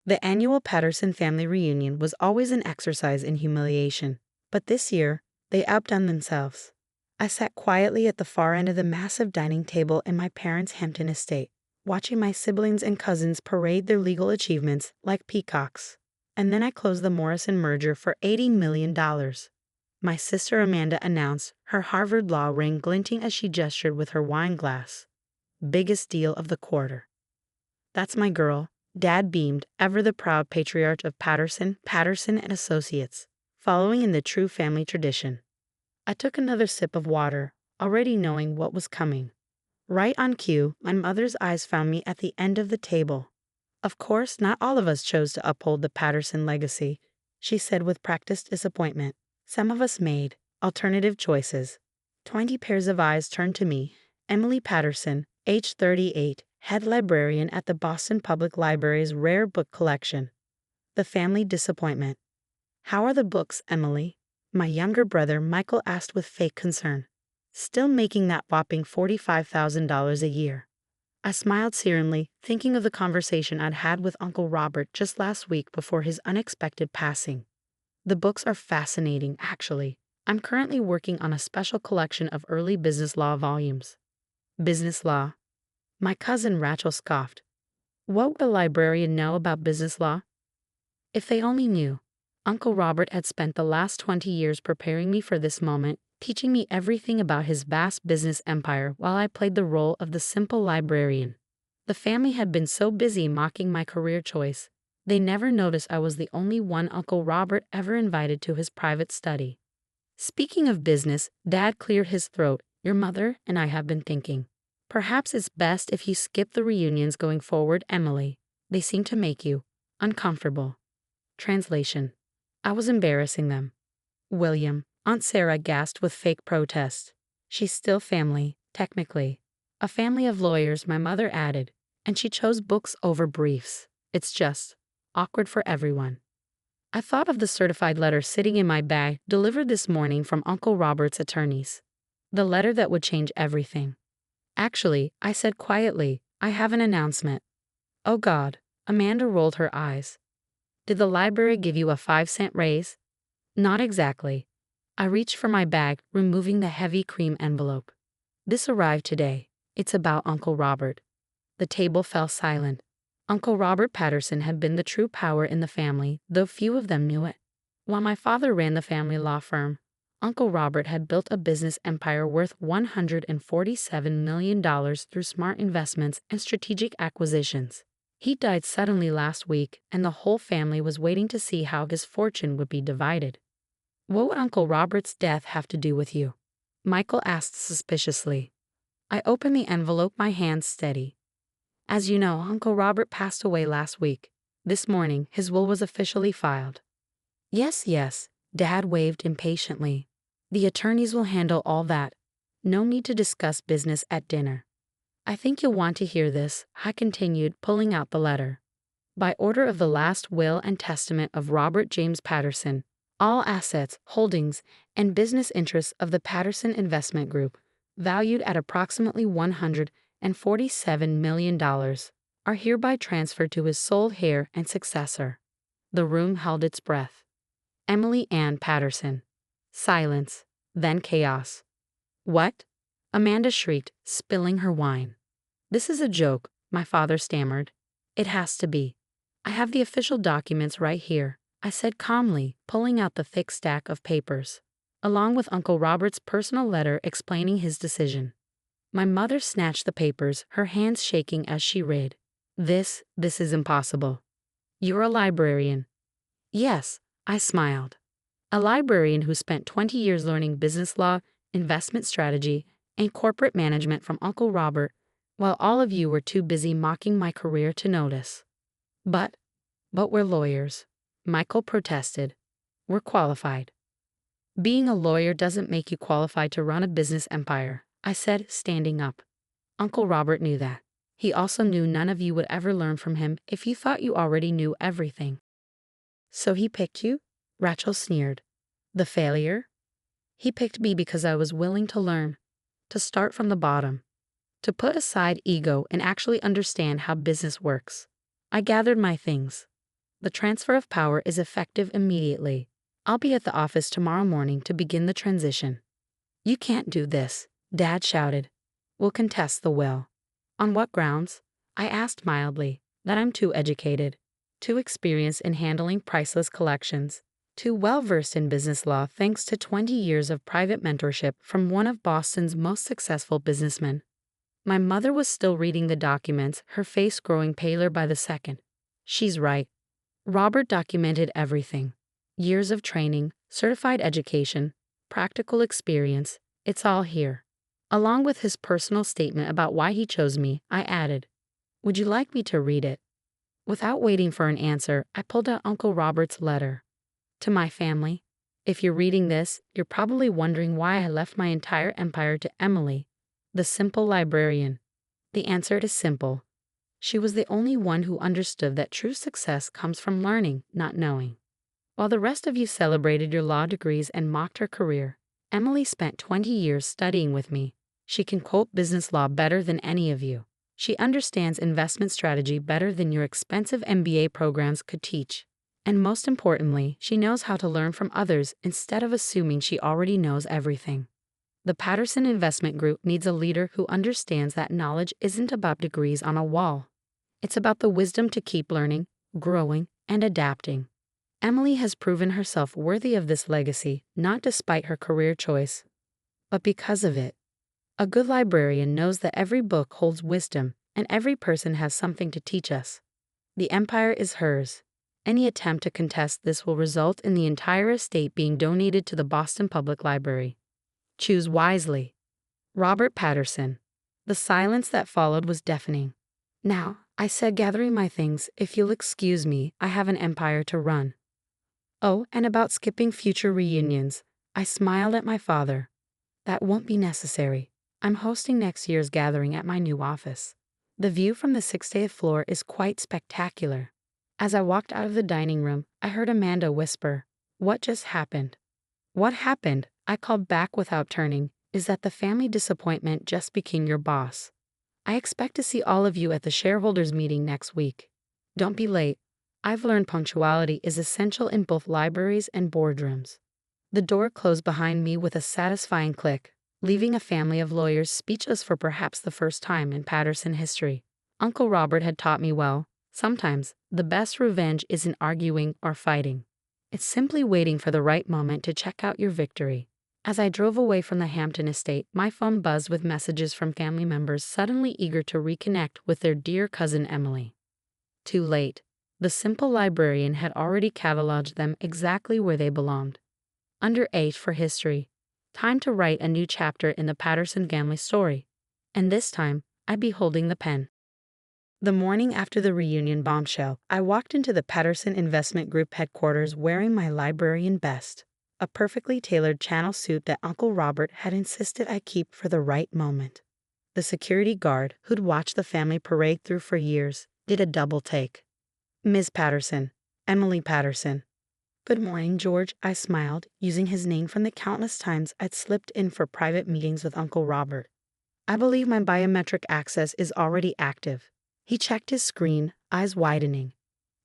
The annual Patterson family reunion was always an exercise in humiliation, but this year, they outdone themselves. I sat quietly at the far end of the massive dining table in my parents' Hampton estate, watching my siblings and cousins parade their legal achievements like peacocks. And then I closed the Morrison merger for $80 million. My sister Amanda announced, her Harvard law ring glinting as she gestured with her wine glass. Biggest deal of the quarter. That's my girl, Dad beamed, ever the proud patriarch of Patterson and Associates, following in the true family tradition. I took another sip of water, already knowing what was coming. Right on cue, my mother's eyes found me at the end of the table. Of course, not all of us chose to uphold the Patterson legacy, she said with practiced disappointment. Some of us made alternative choices. 20 pairs of eyes turned to me. Emily Patterson, age 38, head librarian at the Boston Public Library's rare book collection. The family disappointment. How are the books, Emily? My younger brother Michael asked with fake concern. Still making that whopping $45,000 a year. I smiled serenely, thinking of the conversation I'd had with Uncle Robert just last week before his unexpected passing. The books are fascinating, actually. I'm currently working on a special collection of early business law volumes. Business law? My cousin Rachel scoffed. What would a librarian know about business law? If they only knew. Uncle Robert had spent the last 20 years preparing me for this moment, teaching me everything about his vast business empire while I played the role of the simple librarian. The family had been so busy mocking my career choice, they never noticed I was the only one Uncle Robert ever invited to his private study. Speaking of business, Dad cleared his throat. Your mother and I have been thinking. Perhaps it's best if you skip the reunions going forward, Emily. They seem to make you uncomfortable. Translation. I was embarrassing them. William, Aunt Sarah gasped with fake protest. She's still family, technically. A family of lawyers, my mother added, and she chose books over briefs. It's just awkward for everyone. I thought of the certified letter sitting in my bag delivered this morning from Uncle Robert's attorneys. The letter that would change everything. Actually, I said quietly, I have an announcement. Oh God, Amanda rolled her eyes. Did the library give you a 5-cent raise? Not exactly. I reached for my bag, removing the heavy cream envelope. This arrived today. It's about Uncle Robert. The table fell silent. Uncle Robert Patterson had been the true power in the family, though few of them knew it. While my father ran the family law firm, Uncle Robert had built a business empire worth $147 million through smart investments and strategic acquisitions. He died suddenly last week, and the whole family was waiting to see how his fortune would be divided. What would Uncle Robert's death have to do with you? Michael asked suspiciously. I opened the envelope, my hands steady. As you know, Uncle Robert passed away last week. This morning, his will was officially filed. Yes, Dad waved impatiently. The attorneys will handle all that. No need to discuss business at dinner. I think you'll want to hear this, I continued, pulling out the letter. By order of the last will and testament of Robert James Patterson, all assets, holdings, and business interests of the Patterson Investment Group, valued at approximately $147 million, are hereby transferred to his sole heir and successor. The room held its breath. Emily Ann Patterson. Silence, then chaos. What? Amanda shrieked, spilling her wine. This is a joke, my father stammered. It has to be. I have the official documents right here, I said calmly, pulling out the thick stack of papers, along with Uncle Robert's personal letter explaining his decision. My mother snatched the papers, her hands shaking as she read. This is impossible. You're a librarian. Yes, I smiled. A librarian who spent 20 years learning business law, investment strategy, and corporate management from Uncle Robert, while all of you were too busy mocking my career to notice. But we're lawyers, Michael protested. We're qualified. Being a lawyer doesn't make you qualified to run a business empire, I said, standing up. Uncle Robert knew that. He also knew none of you would ever learn from him if you thought you already knew everything. So he picked you? Rachel sneered. The failure? He picked me because I was willing to learn, to start from the bottom, to put aside ego and actually understand how business works. I gathered my things. The transfer of power is effective immediately. I'll be at the office tomorrow morning to begin the transition." "You can't do this," Dad shouted. "We'll contest the will." "On what grounds?" I asked mildly. "That I'm too educated, too experienced in handling priceless collections, too well-versed in business law thanks to 20 years of private mentorship from one of Boston's most successful businessmen." My mother was still reading the documents, her face growing paler by the second. "She's right. Robert documented everything. Years of training, certified education, practical experience, it's all here." Along with his personal statement about why he chose me, I added, "Would you like me to read it?" Without waiting for an answer, I pulled out Uncle Robert's letter. "To my family. If you're reading this, you're probably wondering why I left my entire empire to Emily, the simple librarian. The answer is simple. She was the only one who understood that true success comes from learning, not knowing. While the rest of you celebrated your law degrees and mocked her career, Emily spent 20 years studying with me. She can quote business law better than any of you. She understands investment strategy better than your expensive MBA programs could teach. And most importantly, she knows how to learn from others instead of assuming she already knows everything. The Patterson Investment Group needs a leader who understands that knowledge isn't about degrees on a wall. It's about the wisdom to keep learning, growing, and adapting. Emily has proven herself worthy of this legacy, not despite her career choice, but because of it. A good librarian knows that every book holds wisdom, and every person has something to teach us. The empire is hers. Any attempt to contest this will result in the entire estate being donated to the Boston Public Library. Choose wisely." Robert Patterson. The silence that followed was deafening. "Now," I said, gathering my things, "if you'll excuse me, I have an empire to run." "Oh, and about skipping future reunions." I smiled at my father. "That won't be necessary. I'm hosting next year's gathering at my new office. The view from the 60th floor is quite spectacular." As I walked out of the dining room, I heard Amanda whisper, "What just happened?" "What happened?" I called back without turning, "is that the family disappointment just became your boss. I expect to see all of you at the shareholders meeting next week. Don't be late. I've learned punctuality is essential in both libraries and boardrooms." The door closed behind me with a satisfying click, leaving a family of lawyers speechless for perhaps the first time in Patterson history. Uncle Robert had taught me well. Sometimes, the best revenge isn't arguing or fighting. It's simply waiting for the right moment to check out your victory. As I drove away from the Hampton estate, my phone buzzed with messages from family members suddenly eager to reconnect with their dear cousin Emily. Too late. The simple librarian had already cataloged them exactly where they belonged. Under H for history. Time to write a new chapter in the Patterson family story. And this time, I'd be holding the pen. The morning after the reunion bombshell, I walked into the Patterson Investment Group headquarters wearing my librarian best, a perfectly tailored Channel suit that Uncle Robert had insisted I keep for the right moment. The security guard, who'd watched the family parade through for years, did a double take. "Ms. Patterson, Emily Patterson." "Good morning, George," I smiled, using his name from the countless times I'd slipped in for private meetings with Uncle Robert. "I believe my biometric access is already active." He checked his screen, eyes widening.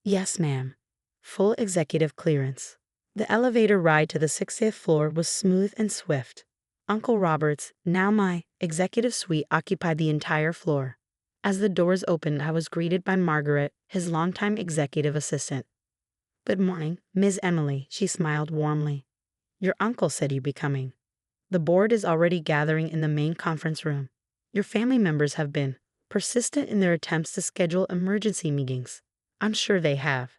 "Yes, ma'am. Full executive clearance." The elevator ride to the 60th floor was smooth and swift. Uncle Robert's, now my, executive suite occupied the entire floor. As the doors opened, I was greeted by Margaret, his longtime executive assistant. "Good morning, Ms. Emily," she smiled warmly. "Your uncle said you'd be coming. The board is already gathering in the main conference room. Your family members have been persistent in their attempts to schedule emergency meetings. I'm sure they have."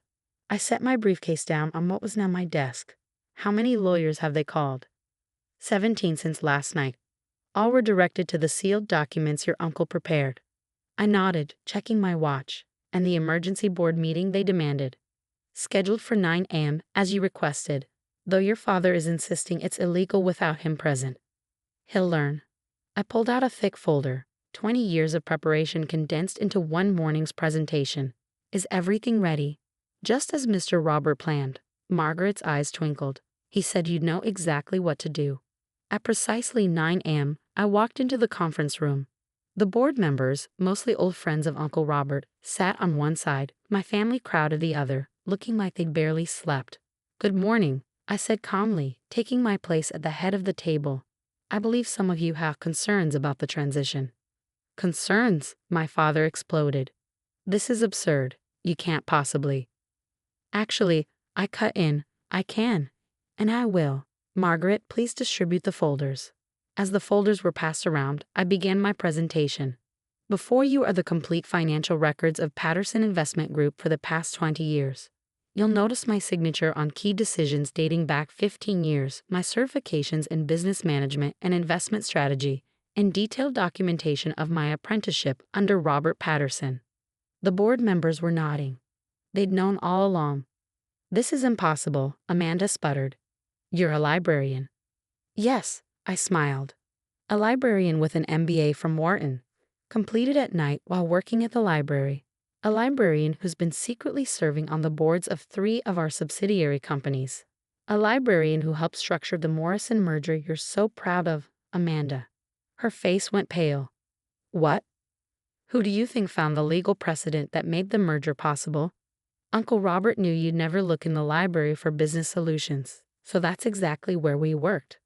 I set my briefcase down on what was now my desk. "How many lawyers have they called?" 17 since last night. All were directed to the sealed documents your uncle prepared." I nodded, checking my watch. "And the emergency board meeting they demanded?" "Scheduled for 9 a.m., as you requested, though your father is insisting it's illegal without him present. He'll learn." I pulled out a thick folder. 20 years of preparation condensed into one morning's presentation. "Is everything ready?" "Just as Mr. Robert planned." Margaret's eyes twinkled. "He said you'd know exactly what to do." At precisely 9 a.m., I walked into the conference room. The board members, mostly old friends of Uncle Robert, sat on one side, my family crowded the other, looking like they'd barely slept. "Good morning," I said calmly, taking my place at the head of the table. "I believe some of you have concerns about the transition." "Concerns?" my father exploded. "This is absurd. You can't possibly." "Actually," I cut in, "I can. And I will. Margaret, please distribute the folders." As the folders were passed around, I began my presentation. "Before you are the complete financial records of Patterson Investment Group for the past 20 years. You'll notice my signature on key decisions dating back 15 years, my certifications in business management and investment strategy, and detailed documentation of my apprenticeship under Robert Patterson." The board members were nodding. They'd known all along. "This is impossible," Amanda sputtered. "You're a librarian." "Yes," I smiled. "A librarian with an MBA from Wharton, completed at night while working at the library. A librarian who's been secretly serving on the boards of 3 of our subsidiary companies. A librarian who helped structure the Morrison merger you're so proud of, Amanda." Her face went pale. "What? Who do you think found the legal precedent that made the merger possible?" "Uncle Robert knew you'd never look in the library for business solutions, so that's exactly where we worked."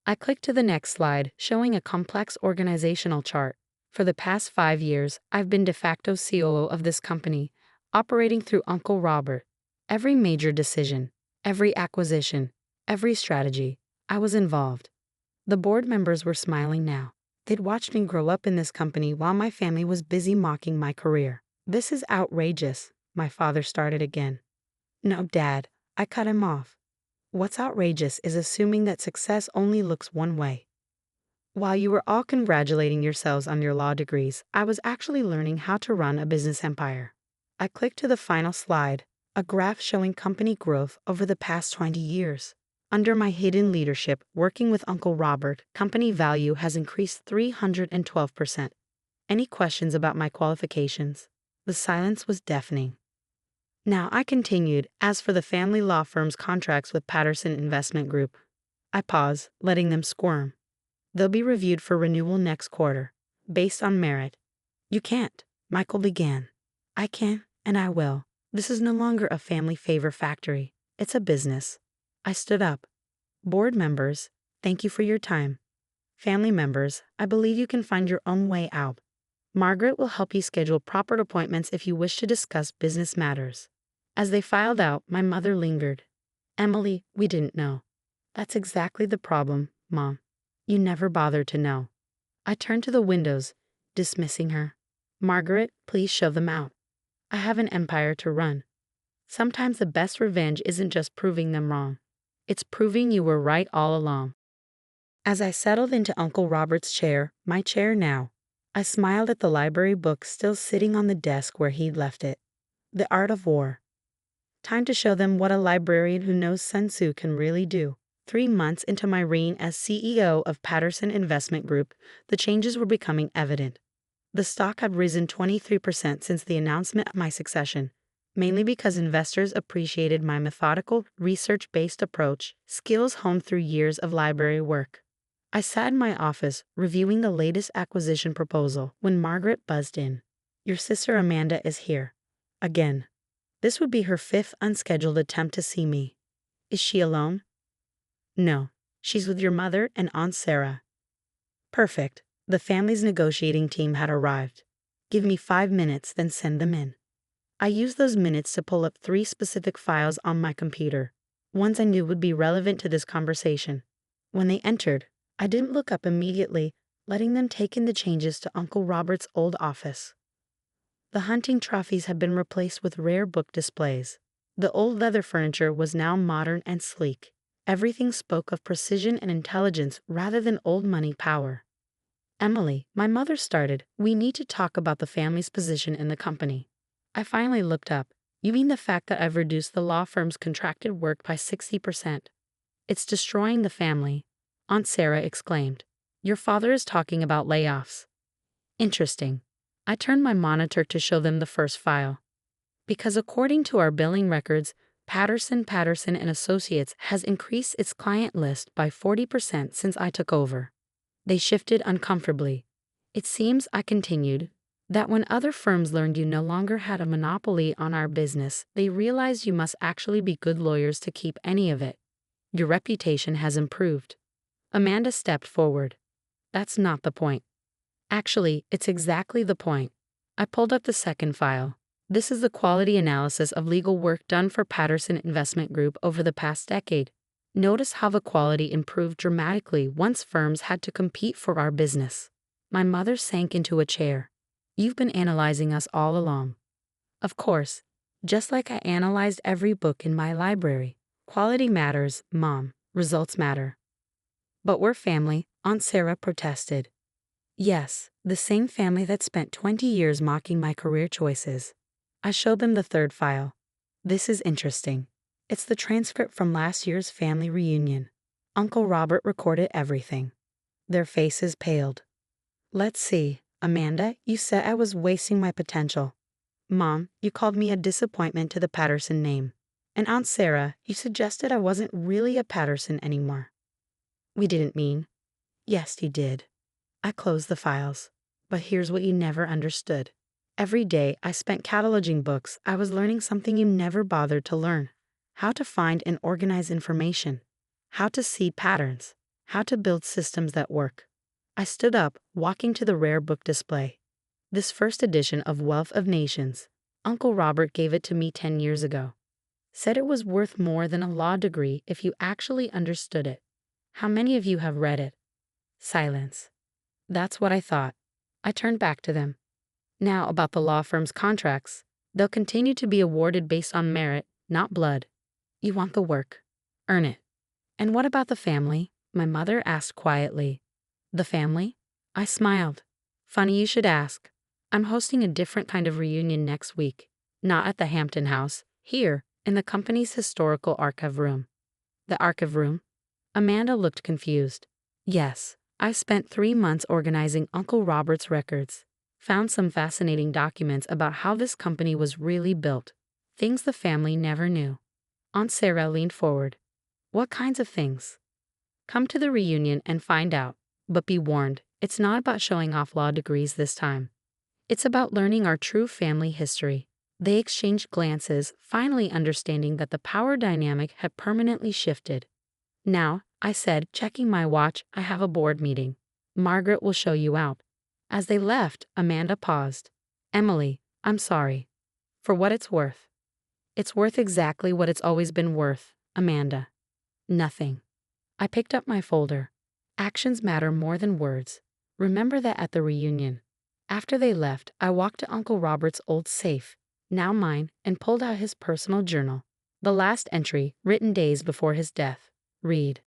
I clicked to the next slide, showing a complex organizational chart. "For the past 5 years, I've been de facto COO of this company, operating through Uncle Robert. Every major decision, every acquisition, every strategy, I was involved." The board members were smiling now. They'd watched me grow up in this company while my family was busy mocking my career. "This is outrageous," my father started again. "No, Dad," I cut him off. "What's outrageous is assuming that success only looks one way. While you were all congratulating yourselves on your law degrees, I was actually learning how to run a business empire." I clicked to the final slide, a graph showing company growth over the past 20 years. "Under my hidden leadership, working with Uncle Robert, company value has increased 312%. Any questions about my qualifications?" The silence was deafening. Now I continued, "As for the family law firm's contracts with Patterson Investment Group." I paused, letting them squirm. "They'll be reviewed for renewal next quarter, based on merit." "You can't," Michael began. "I can, and I will. This is no longer a family favor factory. It's a business." I stood up. "Board members, thank you for your time. Family members, I believe you can find your own way out. Margaret will help you schedule proper appointments if you wish to discuss business matters." As they filed out, my mother lingered. "Emily, we didn't know." "That's exactly the problem, Mom. You never bothered to know." I turned to the windows, dismissing her. "Margaret, please show them out. I have an empire to run. Sometimes the best revenge isn't just proving them wrong. It's proving you were right all along." As I settled into Uncle Robert's chair, my chair now, I smiled at the library book still sitting on the desk where he'd left it. The Art of War. Time to show them what a librarian who knows Sun Tzu can really do. 3 months into my reign as CEO of Patterson Investment Group, the changes were becoming evident. The stock had risen 23% since the announcement of my succession, mainly because investors appreciated my methodical, research-based approach, skills honed through years of library work. I sat in my office, reviewing the latest acquisition proposal, when Margaret buzzed in. "Your sister Amanda is here. Again." This would be her 5th unscheduled attempt to see me. "Is she alone?" "No. She's with your mother and Aunt Sarah." "Perfect." The family's negotiating team had arrived. "Give me 5 minutes, then send them in." I used those minutes to pull up 3 specific files on my computer, ones I knew would be relevant to this conversation. When they entered, I didn't look up immediately, letting them take in the changes to Uncle Robert's old office. The hunting trophies had been replaced with rare book displays. The old leather furniture was now modern and sleek. Everything spoke of precision and intelligence rather than old money power. "Emily," my mother started, "we need to talk about the family's position in the company." I finally looked up. "You mean the fact that I've reduced the law firm's contracted work by 60%? It's destroying the family," Aunt Sarah exclaimed. "Your father is talking about layoffs." "Interesting." I turned my monitor to show them the first file. "Because according to our billing records, Patterson and Associates has increased its client list by 40% since I took over." They shifted uncomfortably. "It seems," I continued, That when other firms learned you no longer had a monopoly on our business, they realized you must actually be good lawyers to keep any of it. Your reputation has improved. Amanda stepped forward. That's not the point. Actually, it's exactly the point. I pulled up the second file. This is the quality analysis of legal work done for Patterson Investment Group over the past decade. Notice how the quality improved dramatically once firms had to compete for our business. My mother sank into a chair. You've been analyzing us all along. Of course, just like I analyzed every book in my library. Quality matters, Mom. Results matter. But we're family, Aunt Sarah protested. Yes, the same family that spent 20 years mocking my career choices. I showed them the third file. This is interesting. It's the transcript from last year's family reunion. Uncle Robert recorded everything. Their faces paled. Let's see, Amanda, you said I was wasting my potential. Mom, you called me a disappointment to the Patterson name. And Aunt Sarah, you suggested I wasn't really a Patterson anymore. We didn't mean. Yes, you did. I closed the files. But here's what you never understood. Every day I spent cataloging books, I was learning something you never bothered to learn. How to find and organize information. How to see patterns. How to build systems that work. I stood up, walking to the rare book display. This first edition of Wealth of Nations. Uncle Robert gave it to me 10 years ago. Said it was worth more than a law degree if you actually understood it. How many of you have read it? Silence. That's what I thought. I turned back to them. Now about the law firm's contracts. They'll continue to be awarded based on merit, not blood. You want the work. Earn it. And what about the family? My mother asked quietly. The family? I smiled. Funny you should ask. I'm hosting a different kind of reunion next week. Not at the Hampton House. Here, in the company's historical archive room. The archive room? Amanda looked confused. Yes, I spent 3 months organizing Uncle Robert's records. Found some fascinating documents about how this company was really built. Things the family never knew. Aunt Sarah leaned forward. What kinds of things? Come to the reunion and find out. But be warned, it's not about showing off law degrees this time. It's about learning our true family history. They exchanged glances, finally understanding that the power dynamic had permanently shifted. Now, I said, checking my watch, I have a board meeting. Margaret will show you out. As they left, Amanda paused. Emily, I'm sorry. For what it's worth. It's worth exactly what it's always been worth, Amanda. Nothing. I picked up my folder. Actions matter more than words. Remember that at the reunion. After they left, I walked to Uncle Robert's old safe, now mine, and pulled out his personal journal. The last entry, written days before his death. Read.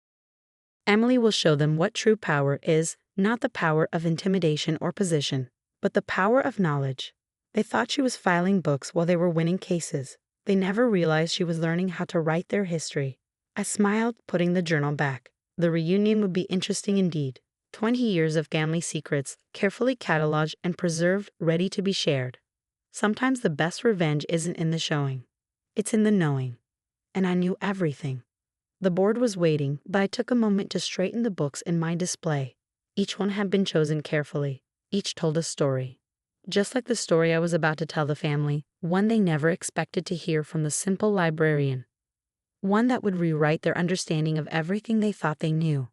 Emily will show them what true power is, not the power of intimidation or position, but the power of knowledge. They thought she was filing books while they were winning cases. They never realized she was learning how to write their history. I smiled, putting the journal back. The reunion would be interesting indeed. 20 years of family secrets, carefully cataloged and preserved, ready to be shared. Sometimes the best revenge isn't in the showing. It's in the knowing. And I knew everything. The board was waiting, but I took a moment to straighten the books in my display. Each one had been chosen carefully. Each told a story. Just like the story I was about to tell the family, one they never expected to hear from the simple librarian. One that would rewrite their understanding of everything they thought they knew.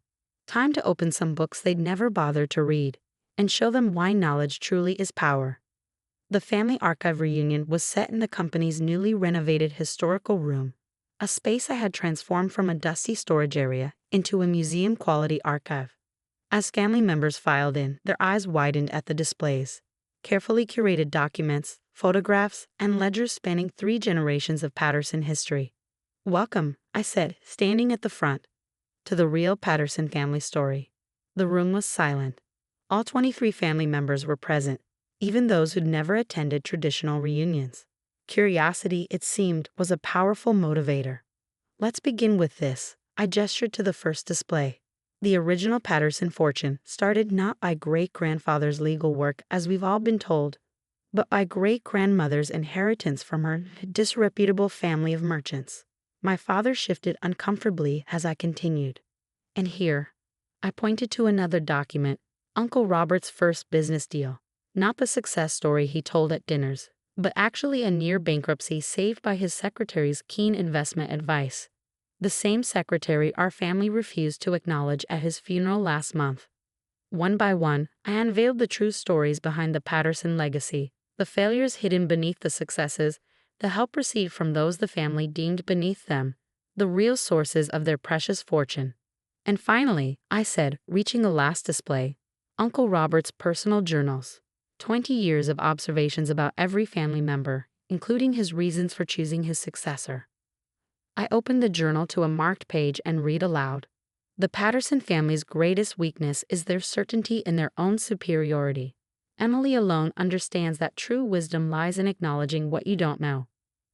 Time to open some books they'd never bothered to read, and show them why knowledge truly is power. The family archive reunion was set in the company's newly renovated historical room, a space I had transformed from a dusty storage area into a museum-quality archive. As family members filed in, their eyes widened at the displays. Carefully curated documents, photographs, and ledgers spanning 3 generations of Patterson history. Welcome, I said, standing at the front, to the real Patterson family story. The room was silent. All 23 family members were present, even those who'd never attended traditional reunions. Curiosity, it seemed, was a powerful motivator. Let's begin with this. I gestured to the first display. The original Patterson fortune started not by great-grandfather's legal work, as we've all been told, but by great-grandmother's inheritance from her disreputable family of merchants. My father shifted uncomfortably as I continued. And here, I pointed to another document, Uncle Robert's first business deal. Not the success story he told at dinners, but actually a near bankruptcy saved by his secretary's keen investment advice. The same secretary our family refused to acknowledge at his funeral last month. One by one, I unveiled the true stories behind the Patterson legacy, the failures hidden beneath the successes, the help received from those the family deemed beneath them, the real sources of their precious fortune. And finally, I said, reaching a last display, Uncle Robert's personal journals. 20 years of observations about every family member, including his reasons for choosing his successor. I opened the journal to a marked page and read aloud. The Patterson family's greatest weakness is their certainty in their own superiority. Emily alone understands that true wisdom lies in acknowledging what you don't know.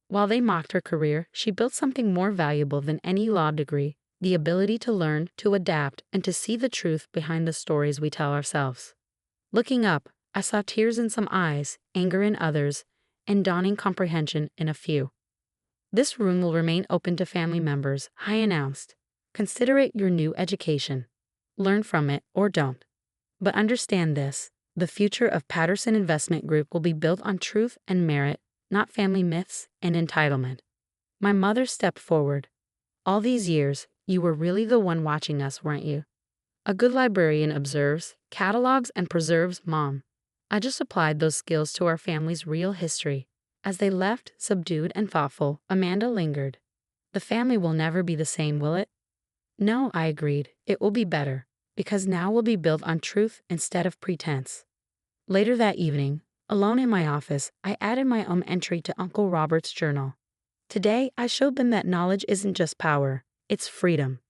While they mocked her career, she built something more valuable than any law degree, the ability to learn, to adapt, and to see the truth behind the stories we tell ourselves. Looking up, I saw tears in some eyes, anger in others, and dawning comprehension in a few. This room will remain open to family members, I announced. Consider it your new education. Learn from it or don't. But understand this, the future of Patterson Investment Group will be built on truth and merit, not family myths and entitlement. My mother stepped forward. All these years, you were really the one watching us, weren't you? A good librarian observes, catalogs, and preserves, Mom. I just applied those skills to our family's real history. As they left, subdued and thoughtful, Amanda lingered. The family will never be the same, will it? No, I agreed. It will be better, because now will be built on truth instead of pretense. Later that evening, alone in my office, I added my own entry to Uncle Robert's journal. Today, I showed them that knowledge isn't just power, it's freedom.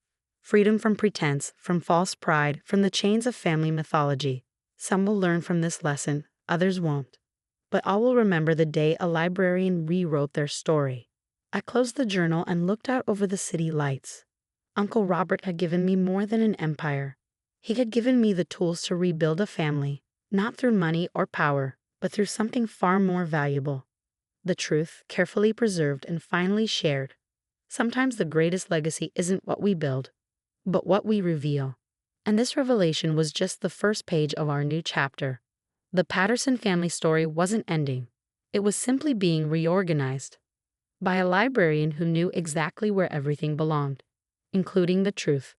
Freedom from pretense, from false pride, from the chains of family mythology. Some will learn from this lesson, others won't. But all will remember the day a librarian rewrote their story. I closed the journal and looked out over the city lights. Uncle Robert had given me more than an empire. He had given me the tools to rebuild a family, not through money or power, but through something far more valuable. The truth, carefully preserved and finally shared. Sometimes the greatest legacy isn't what we build, but what we reveal. And this revelation was just the first page of our new chapter. The Patterson family story wasn't ending. It was simply being reorganized by a librarian who knew exactly where everything belonged, including the truth.